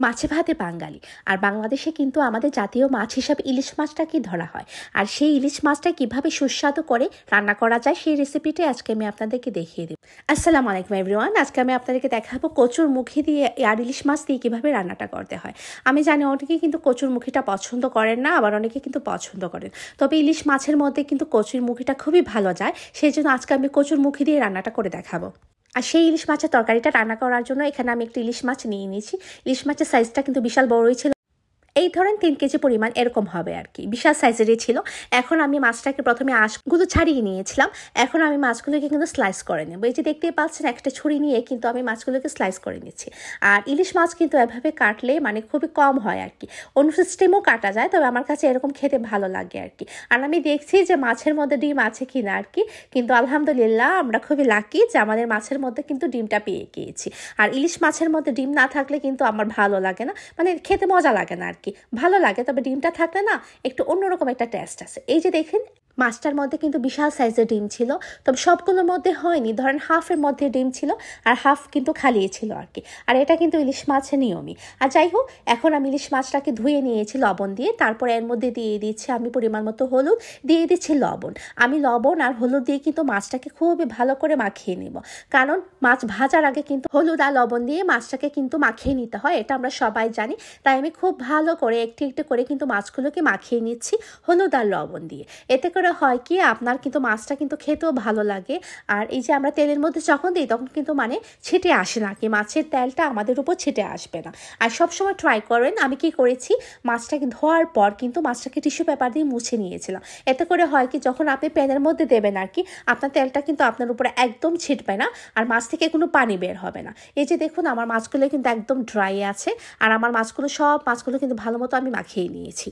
মাছে ভাতে বাঙালি। আর বাংলাদেশে কিন্তু আমাদের জাতীয় মাছ হিসাবে ইলিশ মাছটাকেই ধরা হয়। আর সেই ইলিশ মাছটা কিভাবে সুস্বাদু করে রান্না করা যায় সেই রেসিপিটা আজকে আমি আপনাদেরকে দেখিয়ে দেব। আসসালামু আলাইকুম এভরিওয়ান। আজকে আমি আপনাদেরকে দেখাবো কচুর মুখি দিয়ে আর ইলিশ মাছ দিয়ে কিভাবে রান্নাটা করতে হয়। আমি জানি অনেকে কিন্তু কচুর মুখিটা পছন্দ করেন না, আবার অনেকে কিন্তু পছন্দ করেন। তবে ইলিশ মাছের মধ্যে কিন্তু কচুর মুখিটা খুবই ভালো যায়, সেই জন্য আজকে আমি কচুর মুখি দিয়ে রান্নাটা করে দেখাবো। আর সেই ইলিশ মাছের তরকারিটা রান্না করার জন্য এখানে আমি একটি ইলিশ মাছ নিয়ে নিয়েছি। ইলিশ মাছের সাইজটা কিন্তু বিশাল বড়ই ছিল, এই ধরেন 3 কেজি পরিমাণ এরকম হবে আর কি, বিশাল সাইজেরই ছিল। এখন আমি মাছটাকে প্রথমে আঁশগুলো ছাড়িয়ে নিয়েছিলাম। এখন আমি মাছগুলোকে কিন্তু স্লাইস করে নেব। এই যে দেখতেই পাচ্ছেন একটা ছুরি নিয়ে কিন্তু আমি মাছগুলোকে স্লাইস করে নিচ্ছি। আর ইলিশ মাছ কিন্তু এভাবে কাটলে মানে খুবই কম হয় আর কি, অন্য সিস্টেমও কাটা যায়, তবে আমার কাছে এরকম খেতে ভালো লাগে আর কি। আর আমি দেখছি যে মাছের মধ্যে ডিম আছে কিনা আর কি, কিন্তু আলহামদুলিল্লাহ আমরা খুবই লাকি যে আমাদের মাছের মধ্যে কিন্তু ডিমটা পেয়ে গিয়েছি। আর ইলিশ মাছের মধ্যে ডিম না থাকলে কিন্তু আমার ভালো লাগে না, মানে খেতে মজা লাগে না আর কি। ভালো লাগে, তবে ডিমটা থাকলে না একটু অন্যরকম একটা টেস্ট আছে। এই যে দেখেন মাছটার মধ্যে কিন্তু বিশাল সাইজের ডিম ছিল, তবে সবগুলোর মধ্যে হয়নি, ধরেন হাফের মধ্যে ডিম ছিল আর হাফ কিন্তু খালি ছিল আর কি। আর এটা কিন্তু ইলিশ মাছের নিয়মই। আর যাই হোক, এখন আমি ইলিশ মাছটাকে ধুয়ে নিয়েছি লবণ দিয়ে, তারপরে এর মধ্যে দিয়ে দিচ্ছি আমি পরিমাণ মতো হলুদ, দিয়ে দিচ্ছি লবণ। আমি লবণ আর হলুদ দিয়ে কিন্তু মাছটাকে খুবই ভালো করে মাখিয়ে নেব, কারণ মাছ ভাজার আগে কিন্তু হলুদ আর লবণ দিয়ে মাছটাকে কিন্তু মাখিয়ে নিতে হয়, এটা আমরা সবাই জানি। তাই আমি খুব ভালো করে একটু একটু করে কিন্তু মাছগুলোকে মাখিয়ে নিচ্ছি হলুদ আর লবণ দিয়ে। এতে করে হয় কি, আপনার কিন্তু মাছটা কিন্তু খেতেও ভালো লাগে। আর এই যে আমরা তেলের মধ্যে যখন দিই তখন কিন্তু মানে ছিটে আসে না কি, মাছের তেলটা আমাদের উপর ছিটে আসবে না। আর সবসময় ট্রাই করেন, আমি কি করেছি মাছটাকে ধোয়ার পর কিন্তু মাছটাকে টিস্যু পেপার দিয়ে মুছে নিয়েছিলাম। এতে করে হয় কি, যখন আপনি প্যানের মধ্যে দেবেন আর কি, আপনার তেলটা কিন্তু আপনার উপরে একদম ছিটবে না, আর মাছ থেকে কোনো পানি বের হবে না। এই যে দেখুন আমার মাছগুলো কিন্তু একদম ড্রাই আছে, আর আমার সব মাছগুলো কিন্তু ভালো মতো আমি মাখিয়ে নিয়েছি।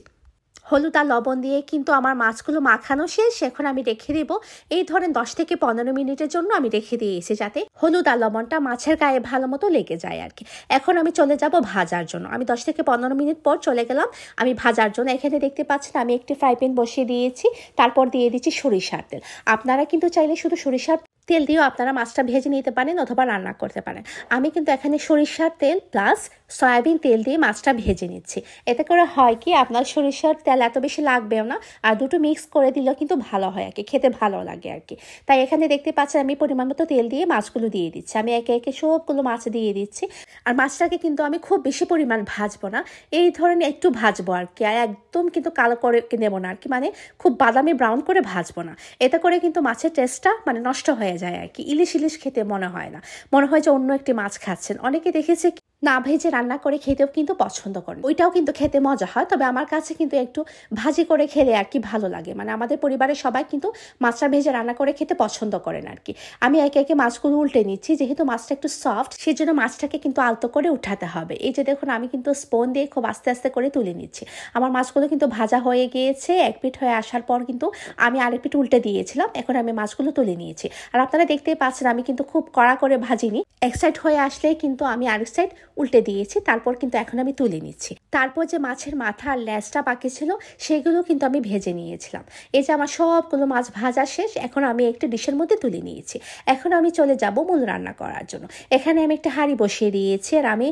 হলুদ আর লবণ দিয়ে কিন্তু আমার মাছগুলো মাখানো শেষ। এখন আমি রেখে দেব, এই ধরেন 10 থেকে 15 মিনিটের জন্য আমি রেখে দিয়েছি, যাতে হলুদ আর লবণটা মাছের গায়ে ভালো মতো লেগে যায় আর কি। এখন আমি চলে যাব ভাজার জন্য। আমি 10 থেকে 15 মিনিট পর চলে গেলাম আমি ভাজার জন্য। এখানে দেখতে পাচ্ছেন আমি একটি ফ্রাই প্যান বসিয়ে দিয়েছি, তারপর দিয়ে দিচ্ছি সরিষার তেল। আপনারা কিন্তু চাইলে শুধু সরিষার তেল দিয়েও আপনারা মাছটা ভেজে নিতে পারেন অথবা রান্না করতে পারেন। আমি কিন্তু এখানে সরিষার তেল প্লাস সয়াবিন তেল দিয়ে মাছটা ভেজে নিচ্ছি। এতে করে হয় কি, আপনার সরিষার তেল এত বেশি লাগবেও না, আর দুটো মিক্স করে দিলেও কিন্তু ভালো হয় আর কি, খেতে ভালো লাগে আর কি। তাই এখানে দেখতে পাচ্ছেন আমি পরিমাণ মতো তেল দিয়ে মাছগুলো দিয়ে দিচ্ছি। আমি একে একে সবগুলো মাছ দিয়ে দিচ্ছি। আর মাছটাকে কিন্তু আমি খুব বেশি পরিমাণ ভাজবো না, এই ধরনের একটু ভাজবো আর কি। আর একদম কিন্তু কালো করে নেবো না আর কি, মানে খুব বাদামি ব্রাউন করে ভাজবো না। এতে করে কিন্তু মাছের টেস্টটা মানে নষ্ট হয়ে যায় আর কি। ইলিশ খেতে মনে হয় না, মনে হয় যে অন্য একটি মাছ খাচ্ছেন। অনেকে দেখেছে না ভেজে রান্না করে খেতেও কিন্তু পছন্দ করেন, ওইটাও কিন্তু খেতে মজা হয়। তবে আমার কাছে কিন্তু একটু ভাজি করে খেলে আর কি ভালো লাগে, মানে আমাদের পরিবারের সবাই কিন্তু মাছটা ভেজে রান্না করে খেতে পছন্দ করেন আর কি। আমি একে একে মাছগুলো উল্টে নিচ্ছি, যেহেতু মাছটা একটু সফট সেজন্য মাছটাকে কিন্তু আলতো করে উঠাতে হবে। এই যে দেখুন আমি কিন্তু স্পুন দিয়ে খুব আস্তে আস্তে করে তুলে নিচ্ছি। আমার মাছগুলো কিন্তু ভাজা হয়ে গিয়েছে, এক পিঠ হয়ে আসার পর কিন্তু আমি আরেক পিঠ উল্টে দিয়েছিলাম। এখন আমি মাছগুলো তুলে নিয়েছি। আর আপনারা দেখতেই পাচ্ছেন আমি কিন্তু খুব কড়া করে ভাজিনি, এক সাইড হয়ে আসলে কিন্তু আমি আরেক সাইড উল্টে দিয়েছি। তারপর কিন্তু এখন আমি তুলে নিচ্ছি। তারপর যে মাছের মাথা আর লেজটা বাকি ছিল সেগুলো কিন্তু আমি ভেজে নিয়েছিলাম। এই যে আমার সবগুলো মাছ ভাজা শেষ, এখন আমি একটি ডিশের মধ্যে তুলে নিয়েছি। এখন আমি চলে যাব মূল রান্না করার জন্য। এখানে আমি একটা হাঁড়ি বসিয়ে দিয়েছি, আর আমি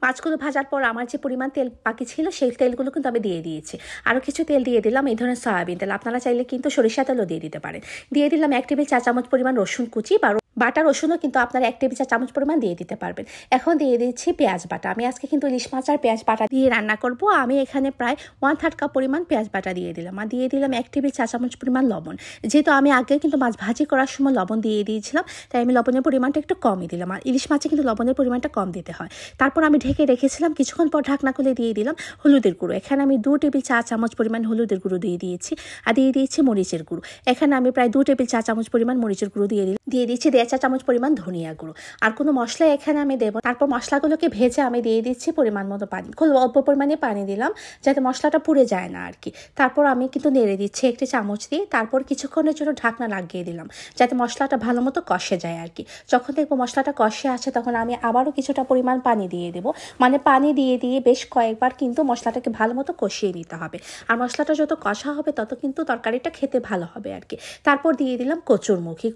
মাছগুলো ভাজার পর আমার যে পরিমাণ তেল বাকি ছিল সেই তেলগুলো কিন্তু আমি দিয়ে দিয়েছি। আরও কিছু তেল দিয়ে দিলাম, এই ধরনের সয়াবিন তেল, আপনারা চাইলে কিন্তু সরিষা তেলও দিয়ে দিতে পারেন। দিয়ে দিলাম 1 টেবিল চা চামচ পরিমাণ রসুন কুচি, বা বাটা রসুনও কিন্তু আপনারা 1 টেবিল চা চামচ পরিমাণ দিয়ে দিতে পারবেন। এখন দিয়ে দিচ্ছি পেঁয়াজ বাটা। আমি আজকে কিন্তু ইলিশ মাছ আর পেঁয়াজ বাটা দিয়ে রান্না করব। আমি এখানে প্রায় 1/3 কাপ পরিমাণ পেঁয়াজ বাটা দিয়ে দিলাম, আর দিয়ে দিলাম 1 টেবিল চা চামচ পরিমাণ লবণ। যেহেতু আমি আগে কিন্তু মাছ ভাজি করার সময় লবণ দিয়ে দিয়েছিলাম, তাই আমি লবণের পরিমাণটা একটু কমই দিলাম। আর ইলিশ মাছে কিন্তু লবণের পরিমাণটা কম দিতে হয়। তারপর আমি ঢেকে রেখেছিলাম, কিছুক্ষণ পর ঢাকনা খুলে দিয়ে দিলাম হলুদের গুঁড়ো। এখানে আমি 2 টেবিল চা চামচ পরিমাণ হলুদের গুঁড়ো দিয়ে দিয়েছি, আর দিয়ে দিয়েছি মরিচের গুঁড়ো। এখানে আমি প্রায় 2 টেবিল চা চামচ পরিমাণ মরিচের গুঁড়ো দিয়ে দিচ্ছি 1.5 চা চামচ পরিমাণ ধনিয়া গুঁড়ো। আর কোনো মশলা এখানে আমি দেবো। তারপর মশলাগুলোকে ভেজে আমি দিয়ে দিচ্ছি পরিমাণ মতো পানি, খুব অল্প পরিমাণে পানি দিলাম যাতে মশলাটা পুড়ে যায় না আর কি। তারপর আমি কিন্তু নেড়ে দিচ্ছি একটি চামচ দিয়ে। তারপর কিছুক্ষণের জন্য ঢাকনা লাগিয়ে দিলাম যাতে মশলাটা ভালো মতো কষে যায় আর কি। যখন দেখবো মশলাটা কষে আছে তখন আমি আবারও কিছুটা পরিমাণ পানি দিয়ে দেবো, মানে পানি দিয়ে বেশ কয়েকবার কিন্তু মশলাটাকে ভালো মতো কষিয়ে নিতে হবে। আর মশলাটা যত কষা হবে তত কিন্তু তরকারিটা খেতে ভালো হবে আর কি। তারপর দিয়ে দিলাম কচুরমুখী।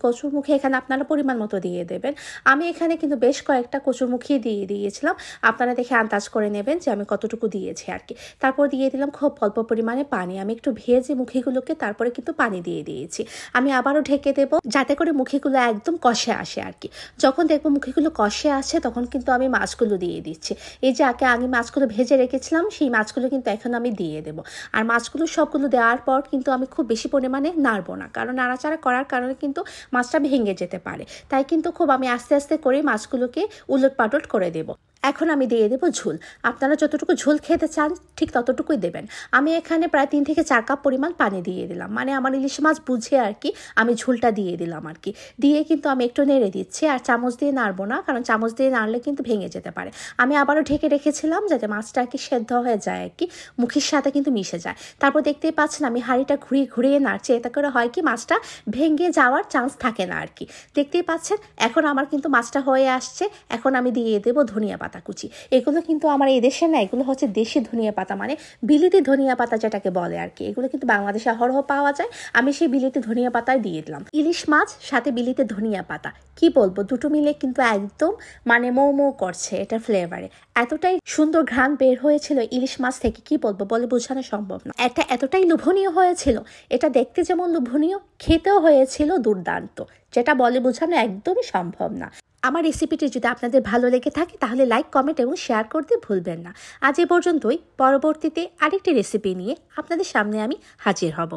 এখানে আপনারা পরিমাণ মতো দিয়ে দেবেন। আমি এখানে কিন্তু বেশ কয়েকটা কচুরমুখী দিয়ে দিয়েছিলাম, আপনারা দেখে আন্দাজ করে নেবেন যে আমি কতটুকু দিয়েছি আর কি। তারপর দিয়ে দিলাম খুব অল্প পরিমাণে পানি, আমি একটু ভেজে মুখিগুলোকে তারপরে কিন্তু পানি দিয়ে দিয়েছি। আমি আবারও ঢেকে দেবো যাতে করে মুখিগুলো একদম কষে আসে আর কি। যখন দেখবো মুখিগুলো কষে আসে তখন কিন্তু আমি মাছগুলো দিয়ে দিচ্ছি। এই যে আমি মাছগুলো ভেজে রেখেছিলাম সেই মাছগুলো কিন্তু এখন আমি দিয়ে দেবো। আর মাছগুলো সবগুলো দেওয়ার পর কিন্তু আমি খুব বেশি পরিমাণে নাড়বো না, কারণ নাড়াচাড়া করার কারণে কিন্তু মাছটা ভেঙে যেতে পারে। তাই কিন্তু খুব আমি আস্তে আস্তে করে মাছগুলোকে উলট পালট করে দেবো। এখন আমি দিয়ে দেবো ঝোল। আপনারা যতটুকু ঝোল খেতে চান ঠিক ততটুকুই দেবেন। আমি এখানে প্রায় 3 থেকে 4 কাপ পরিমাণ পানি দিয়ে দিলাম, মানে আমার ইলিশ মাছ বুঝে আর কি আমি ঝোলটা দিয়ে দিলাম আর কি। দিয়ে কিন্তু আমি একটু নেড়ে দিচ্ছি, আর চামচ দিয়ে নাড়বো না, কারণ চামচ দিয়ে নাড়লে কিন্তু ভেঙে যেতে পারে। আমি আবারও ঢেকে রেখেছিলাম যাতে মাছটা আর কি সেদ্ধ হয়ে যায় আর কি, মুখের সাথে কিন্তু মিশে যায়। তারপর দেখতেই পাচ্ছেন আমি হাঁড়িটা ঘুরিয়ে নাড়ছি, এতে করে হয় কি মাছটা ভেঙে যাওয়ার চান্স থাকে না আর কি। দেখতেই পাচ্ছেন এখন আমার কিন্তু মাছটা হয়ে আসছে। এখন আমি দিয়ে দেবো ধনিয়া পাতা কুচি। এগুলো কিন্তু আমার এই দেশে না, এগুলো হচ্ছে দেশি ধনিয়া পাতা, মানে বিলিতি ধনিয়া পাতা যেটাকে বলে আর কি। এগুলো কিন্তু বাংলাদেশে অহরহ পাওয়া যায়। আমি সেই বিলিতি ধনিয়া পাতায় দিয়ে দিলাম। ইলিশ মাছ সাথে বিলিতি ধনিয়া পাতা, কি বলবো, দুটো মিলে কিন্তু একদম মানে মৌ করছে এটা ফ্লেভারে। এতটাই সুন্দর ঘ্রাণ বের হয়েছিল ইলিশ মাছ থেকে, কি বলবো, বলে বোঝানো সম্ভব না। এটা এতটাই লোভনীয় হয়েছিল, এটা দেখতে যেমন লোভনীয় খেতেও হয়েছিল দুর্দান্ত, যেটা বলে বোঝানো একদমই সম্ভব না। আমার রেসিপিটি যদি আপনাদের ভালো লেগে থাকে তাহলে লাইক, কমেন্ট এবং শেয়ার করতে ভুলবেন না। আজ এ পর্যন্তই, পরবর্তীতে আরেকটি রেসিপি নিয়ে আপনাদের সামনে আমি হাজির হব।